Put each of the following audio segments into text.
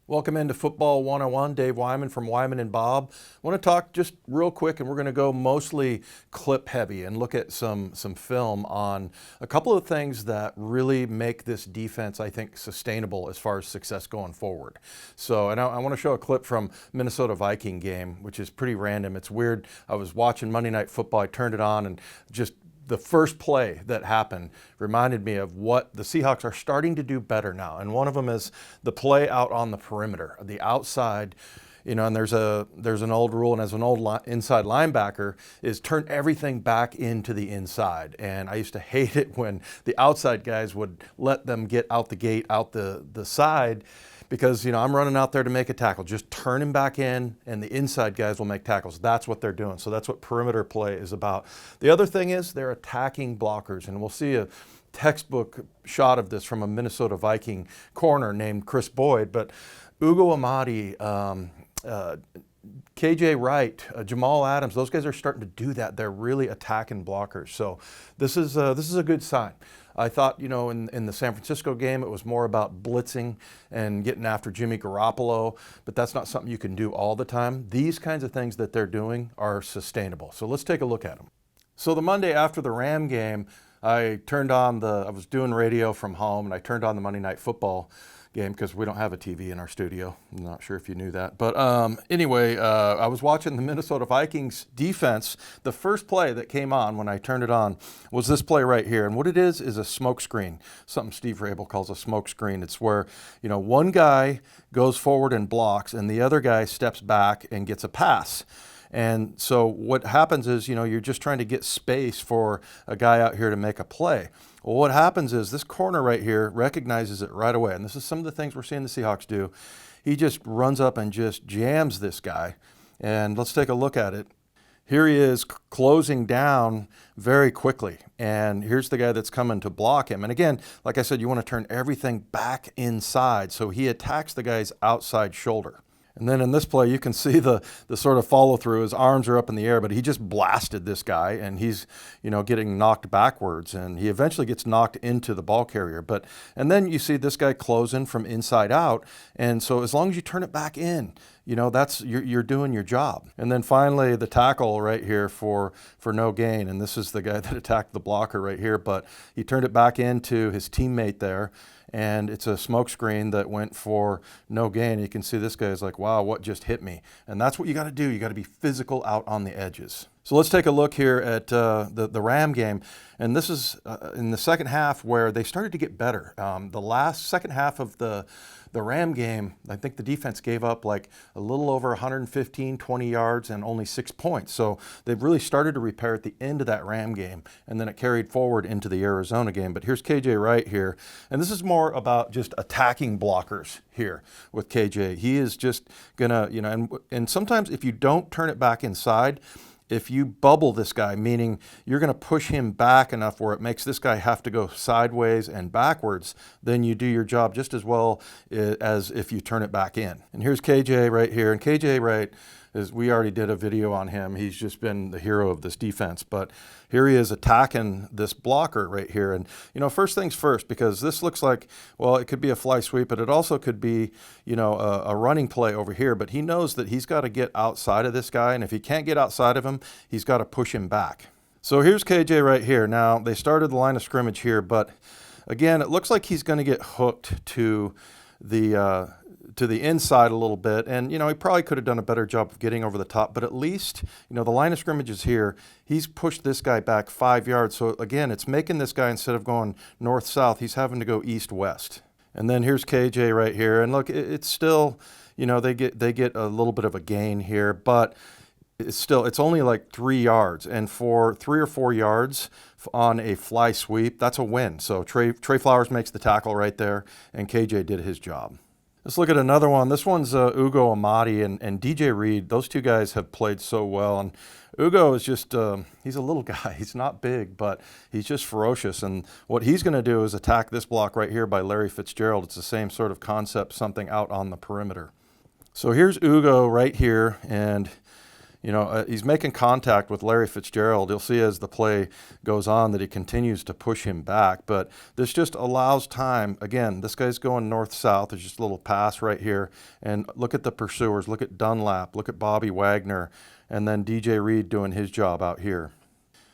Welcome into Football 101. Dave Wyman from Wyman and Bob. I want to talk just real quick, and we're going to go mostly clip heavy and look at some film on a couple of things that really make this defense, I think, sustainable as far as success going forward. So, and I want to show a clip from Minnesota Viking game, which is pretty random. It's weird. I was watching Monday Night Football. I turned it on and just the first play that happened reminded me of what the Seahawks are starting to do better now. And one of them is the play out on the perimeter, the outside, and there's an old rule, and as an old inside linebacker, is turn everything back into the inside. And I used to hate it when the outside guys would let them get out the gate, out the side, because I'm running out there to make a tackle. Just turn him back in, and the inside guys will make tackles. That's what they're doing. So that's what perimeter play is about. The other thing is they're attacking blockers, and we'll see a textbook shot of this from a Minnesota Viking corner named Chris Boyd. But Ugo Amadi, KJ Wright, Jamal Adams, those guys are starting to do that. They're really attacking blockers. So this is a good sign. I thought, in the San Francisco game, it was more about blitzing and getting after Jimmy Garoppolo, but that's not something you can do all the time. These kinds of things that they're doing are sustainable. So let's take a look at them. So the Monday after the Ram game, I was doing radio from home, and I turned on the Monday Night Football game because we don't have a TV in our studio. I'm not sure if you knew that. But anyway, I was watching the Minnesota Vikings defense. The first play that came on when I turned it on was this play right here. And what it is a smoke screen, something Steve Rabel calls a smoke screen. It's where, one guy goes forward and blocks, and the other guy steps back and gets a pass. And so what happens is, you're just trying to get space for a guy out here to make a play. Well, what happens is this corner right here recognizes it right away. And this is some of the things we're seeing the Seahawks do. He just runs up and just jams this guy. And let's take a look at it. Here he is closing down very quickly. And here's the guy that's coming to block him. And again, like I said, you want to turn everything back inside. So he attacks the guy's outside shoulder. And then in this play, you can see the sort of follow through. His arms are up in the air, but he just blasted this guy, and he's, getting knocked backwards, and he eventually gets knocked into the ball carrier. And then you see this guy closing from inside out. And so as long as you turn it back in, you're doing your job. And then finally, the tackle right here for no gain. And this is the guy that attacked the blocker right here, but he turned it back into his teammate there. And it's a smoke screen that went for no gain. You can see this guy is like, wow, what just hit me? And that's what you got to do. You got to be physical out on the edges. So let's take a look here at the Ram game. And this is in the second half where they started to get better. The second half of the Ram game, I think the defense gave up like a little over 115, 20 yards and only 6 points. So they've really started to repair at the end of that Ram game, and then it carried forward into the Arizona game. But here's KJ Wright here, and this is more about just attacking blockers here with KJ. He is just gonna, and sometimes if you don't turn it back inside, if you bubble this guy, meaning you're going to push him back enough where it makes this guy have to go sideways and backwards, then you do your job just as well as if you turn it back in. And here's KJ right here. And KJ Wright, we already did a video on him. He's just been the hero of this defense. But here he is attacking this blocker right here. And, first things first, because this looks like, well, it could be a fly sweep, but it also could be, a running play over here. But he knows that he's got to get outside of this guy. And if he can't get outside of him, he's got to push him back. So here's KJ right here. Now, they started the line of scrimmage here, but again, it looks like he's going to get hooked to the inside a little bit. And, he probably could have done a better job of getting over the top, but at least, the line of scrimmage is here. He's pushed this guy back 5 yards. So again, it's making this guy, instead of going north-south, he's having to go east-west. And then here's KJ right here. And look, it's still, they get a little bit of a gain here, but it's only like 3 yards. And for 3 or 4 yards on a fly sweep, that's a win. So Trey Flowers makes the tackle right there, and KJ did his job. Let's look at another one. This one's Ugo Amadi and DJ Reed. Those two guys have played so well. And Ugo is just, he's a little guy. He's not big, but he's just ferocious. And what he's going to do is attack this block right here by Larry Fitzgerald. It's the same sort of concept, something out on the perimeter. So here's Ugo right here. And, He's making contact with Larry Fitzgerald. You'll see as the play goes on that he continues to push him back, but this just allows time. Again, this guy's going north-south. There's just a little pass right here, and look at the pursuers. Look at Dunlap. Look at Bobby Wagner, and then DJ Reed doing his job out here.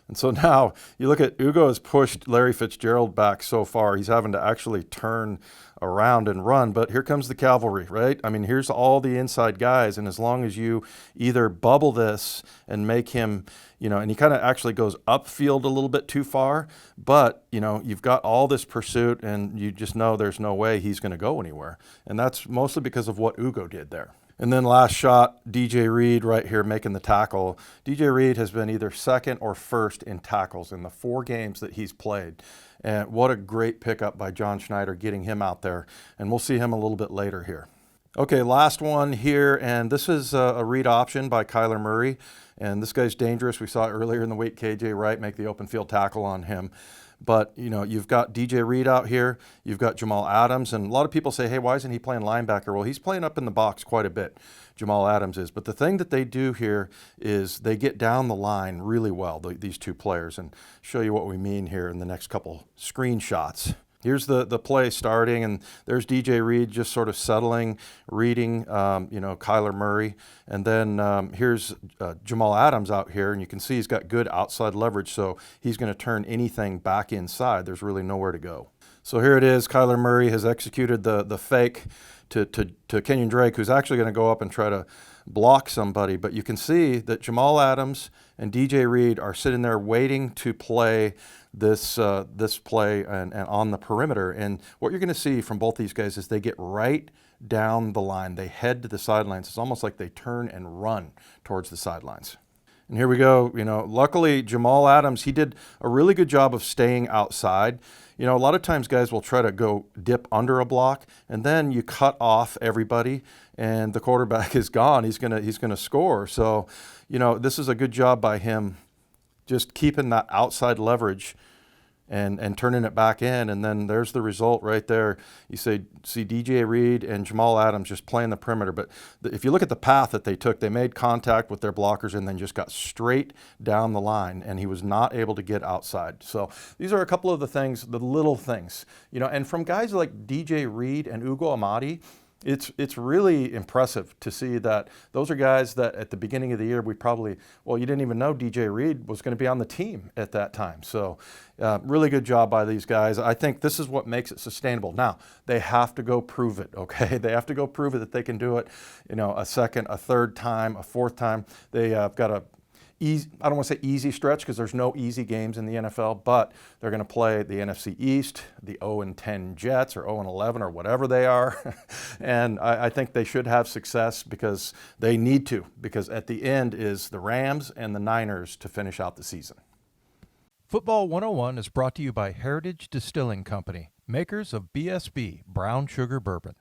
And so now you look at Ugo has pushed Larry Fitzgerald back so far. He's having to actually turn around and run. But here comes the cavalry, right? I mean, here's all the inside guys. And as long as you either bubble this and make him, and he kind of actually goes upfield a little bit too far, but, you've got all this pursuit and you just know there's no way he's going to go anywhere. And that's mostly because of what Ugo did there. And then last shot, DJ Reed right here making the tackle. DJ Reed has been either second or first in tackles in the 4 games that he's played. And what a great pickup by John Schneider getting him out there. And we'll see him a little bit later here. Okay, last one here, and this is a read option by Kyler Murray. And this guy's dangerous. We saw it earlier in the week, KJ Wright make the open field tackle on him. But, you've got DJ Reed out here. You've got Jamal Adams. And a lot of people say, hey, why isn't he playing linebacker? Well, he's playing up in the box quite a bit, Jamal Adams is. But the thing that they do here is they get down the line really well, these 2 players. And show you what we mean here in the next couple screenshots. Here's the play starting, and there's DJ Reed just sort of settling, reading, Kyler Murray. And then here's Jamal Adams out here, and you can see he's got good outside leverage, so he's going to turn anything back inside. There's really nowhere to go. So here it is. Kyler Murray has executed the fake to Kenyon Drake, who's actually going to go up and try to block somebody. But you can see that Jamal Adams and DJ Reed are sitting there waiting to play this play and on the perimeter. And what you're going to see from both these guys is they get right down the line. They head to the sidelines. It's almost like they turn and run towards the sidelines. And here we go. Luckily Jamal Adams, he did a really good job of staying outside. A lot of times guys will try to go dip under a block, and then you cut off everybody and the quarterback is gone. He's gonna score. So, this is a good job by him just keeping that outside leverage and turning it back in. And then there's the result right there. You see DJ Reed and Jamal Adams just playing the perimeter. But if you look at the path that they took, they made contact with their blockers and then just got straight down the line, and he was not able to get outside. So these are a couple of the things, the little things, and from guys like DJ Reed and Ugo Amadi, it's really impressive to see that those are guys that at the beginning of the year you didn't even know DJ Reed was going to be on the team at that time. So really good job by these guys. I think this is what makes it sustainable. Now, they have to go prove it, okay? They have to go prove it that they can do it, a second, a third time, a fourth time. They got a I don't want to say easy stretch because there's no easy games in the NFL, but they're going to play the NFC East, the 0-10 Jets or 0-11 or whatever they are. And I think they should have success because they need to, because at the end is the Rams and the Niners to finish out the season. Football 101 is brought to you by Heritage Distilling Company, makers of BSB, Brown Sugar Bourbon.